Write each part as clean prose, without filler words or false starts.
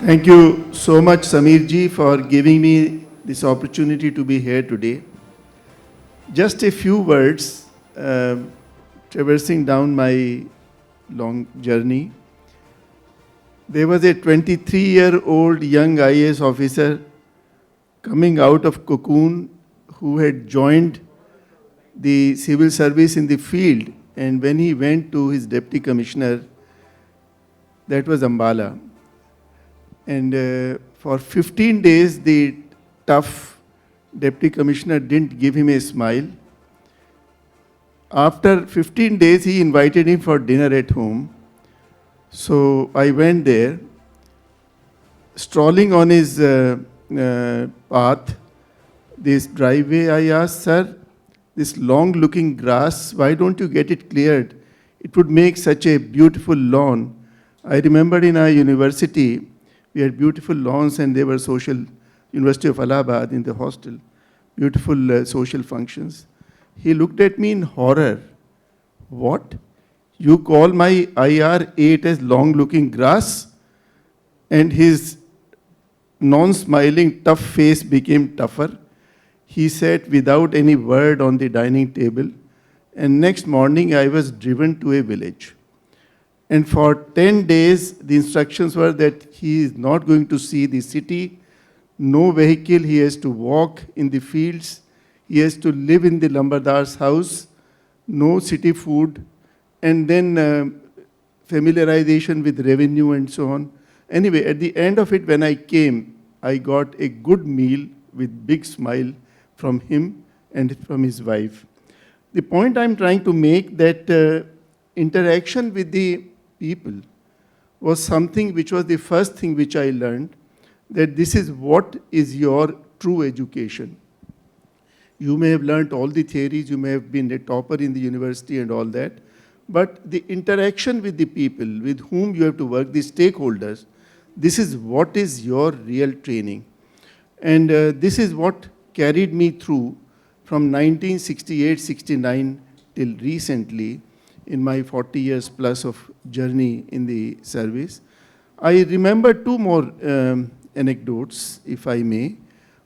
Thank you so much, Samir ji, for giving me this opportunity to be here today. Just a few words, traversing down my long journey. There was a 23-year-old young IAS officer coming out of cocoon who had joined the civil service in the field, and when he went to his deputy commissioner, that was Ambala. And for 15 days, the tough deputy commissioner didn't give him a smile. After 15 days, he invited him for dinner at home. So I went there, strolling on his path, this driveway. I asked, sir, this long-looking grass, why don't you get it cleared? It would make such a beautiful lawn. I remember in our university, we had beautiful lawns and there were University of Allahabad in the hostel, beautiful social functions. He looked at me in horror. What? You call my IR8 as long-looking grass? And his non-smiling, tough face became tougher. He sat without any word on the dining table. And next morning, I was driven to a village. And for 10 days, the instructions were that he is not going to see the city, no vehicle, he has to walk in the fields, he has to live in the Lambardar's house, no city food, and then familiarization with revenue and so on. Anyway, at the end of it, when I came, I got a good meal with big smile from him and from his wife. The point I'm trying to make that interaction with the people was something which was the first thing which I learned, that this is what is your true education. You may have learned all the theories, you may have been a topper in the university and all that, but the interaction with the people with whom you have to work, the stakeholders, this is what is your real training. And this is what carried me through from 1968-69 till recently in my 40 years plus of journey in the service. I remember two more anecdotes, if I may.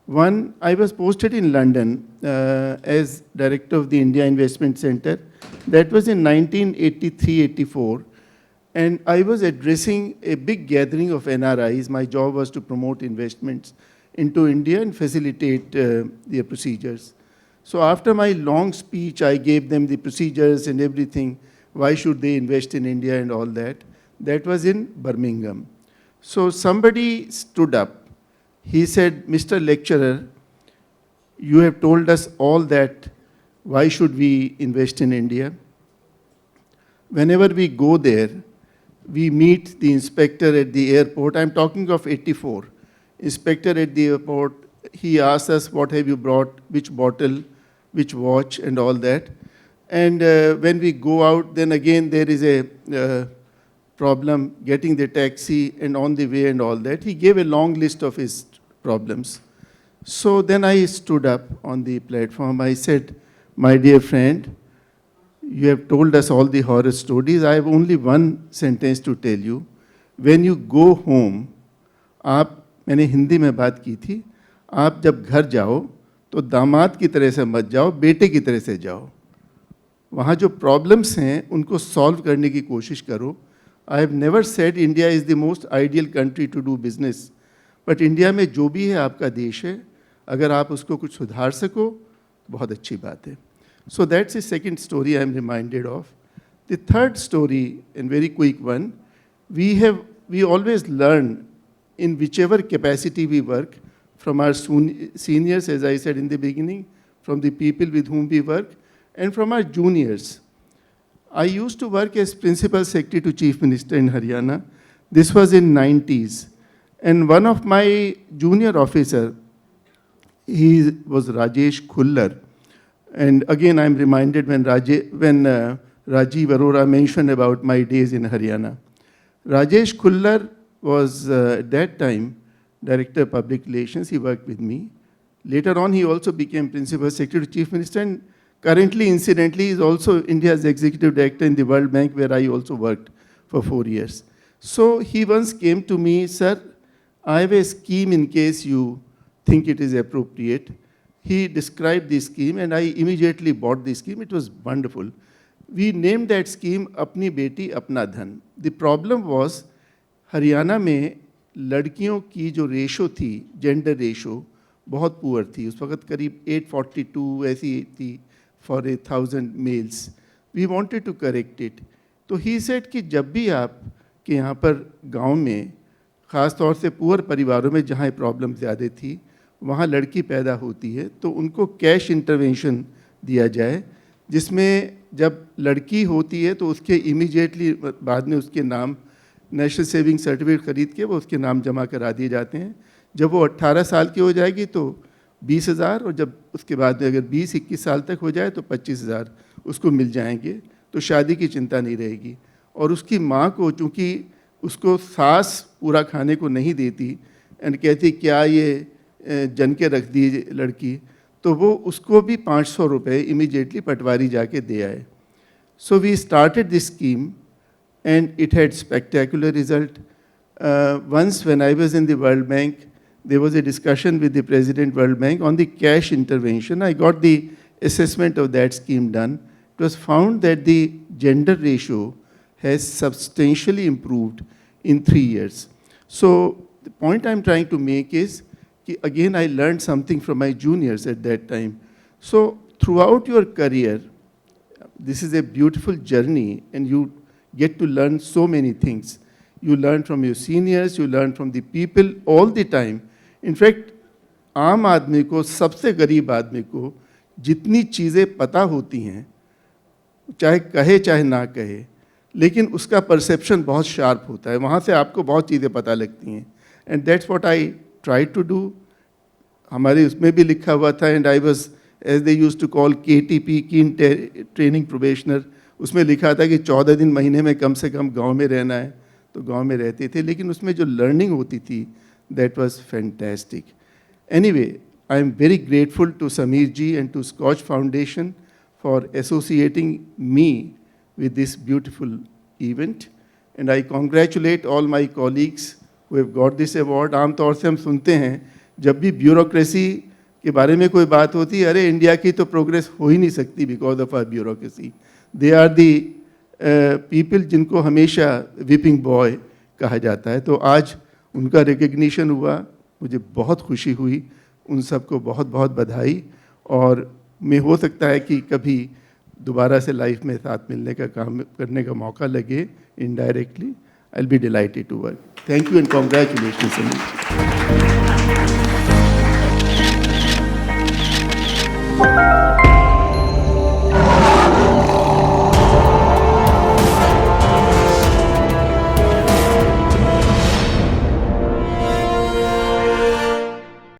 One, I was posted in London as director of the India Investment Center. That was in 1983-84. And I was addressing a big gathering of NRIs. My job was to promote investments into India and facilitate their procedures. So after my long speech, I gave them the procedures and everything. Why should they invest in India and all that? That was in Birmingham. So somebody stood up. He said, Mr. Lecturer, you have told us all that. Why should we invest in India? Whenever we go there, we meet the inspector at the airport. I'm talking of 84. Inspector at the airport, he asks us, what have you brought, which bottle, which watch, and all that. And when we go out, then again there is a problem getting the taxi and on the way and all that. He gave a long list of his problems. So then I stood up on the platform. I said, my dear friend, you have told us all the horror stories. I have only one sentence to tell you. When you go home, मैंने हिंदी में बात की थी, आप जब घर जाओ तो दामाद की तरह से मत जाओ, बेटे की तरह से जाओ. वहाँ जो प्रॉब्लम्स हैं उनको सॉल्व करने की कोशिश करो. I have never said India is the most ideal country to do business, but India में जो भी है आपका देश है, अगर आप उसको कुछ सुधार सको तो बहुत अच्छी बात है. So that's a second story I am reminded of. The third story and very quick one, we always learn in whichever capacity we work, from our seniors, as I said in the beginning, from the people with whom we work, and from our juniors. I used to work as Principal Secretary to Chief Minister in Haryana. This was in 90s. And one of my junior officer, he was Rajesh Khullar. And again, I'm reminded when Rajiv Arora mentioned about my days in Haryana. Rajesh Khullar was at that time Director of Public Relations. He worked with me. Later on, he also became Principal Secretary to Chief Minister, and currently, incidentally, is also India's Executive Director in the World Bank, where I also worked for 4 years. So he once came to me, sir, I have a scheme in case you think it is appropriate. He described the scheme and I immediately bought the scheme. It was wonderful. We named that scheme Apni Beti Apna Dhan. The problem was Haryana में लड़कियों की जो ratio थी, gender ratio, बहुत poor थी. उस वक्त करीब 842 ऐसी थी for 1,000 males. We wanted to correct it. तो ही सेड कि जब भी आप के यहाँ पर गांव में, ख़ास तौर से पुअर परिवारों में जहाँ प्रॉब्लम ज़्यादा थी, वहाँ लड़की पैदा होती है तो उनको कैश इंटरवेंशन दिया जाए, जिसमें जब लड़की होती है तो उसके इमीडिएटली बाद में उसके नाम नेशनल सेविंग सर्टिफिकेट ख़रीद के वो उसके नाम जमा करा दिए जाते हैं. जब वो 18 साल की हो जाएगी तो 20,000, और जब उसके बाद में अगर 20-21 साल तक हो जाए तो 25,000 उसको मिल जाएंगे. तो शादी की चिंता नहीं रहेगी. और उसकी माँ को, चूँकि उसको सास पूरा खाने को नहीं देती एंड कहती क्या ये जन के रख दी लड़की, तो वो उसको भी 500 रुपये इमीडिएटली पटवारी जाके दे आए. So we started this scheme and it had spectacular result. Once when I was in the World Bank, there was a discussion with the President World Bank on the cash intervention. I got the assessment of that scheme done. It was found that the gender ratio has substantially improved in 3 years. So the point I'm trying to make is, again, I learned something from my juniors at that time. So throughout your career, this is a beautiful journey and you get to learn so many things. You learn from your seniors, you learn from the people all the time. In fact, आम आदमी को, सबसे गरीब आदमी को जितनी चीज़ें पता होती हैं, चाहे कहे चाहे ना कहे, लेकिन उसका परसेप्शन बहुत शार्प होता है. वहाँ से आपको बहुत चीज़ें पता लगती हैं. And that's what I try to do. हमारे उसमें भी लिखा हुआ था, and I was as they used to call KTP, keen training probationer. उसमें लिखा था कि 14 दिन महीने में कम से कम गांव में रहना है. तो गांव में रहते थे, लेकिन उसमें जो लर्निंग होती थी, that was fantastic. Anyway, I am very grateful to Sameer ji and to Skoch foundation for associating me with this beautiful event, and I congratulate all my colleagues who have got this award. आम तौर से हम सुनते हैं जब भी ब्यूरोक्रेसी के बारे में कोई बात होती है, अरे इंडिया की तो प्रोग्रेस हो ही नहीं सकती because of our bureaucracy. They are the people जिनको हमेशा विपिंग बॉय कहा जाता है. तो आज उनका रिकग्निशन हुआ, मुझे बहुत खुशी हुई. उन सबको बहुत बहुत बधाई. और मैं हो सकता है कि कभी दोबारा से लाइफ में साथ मिलने का काम करने का मौका लगे indirectly. I will be delighted to work. Thank you and congratulation.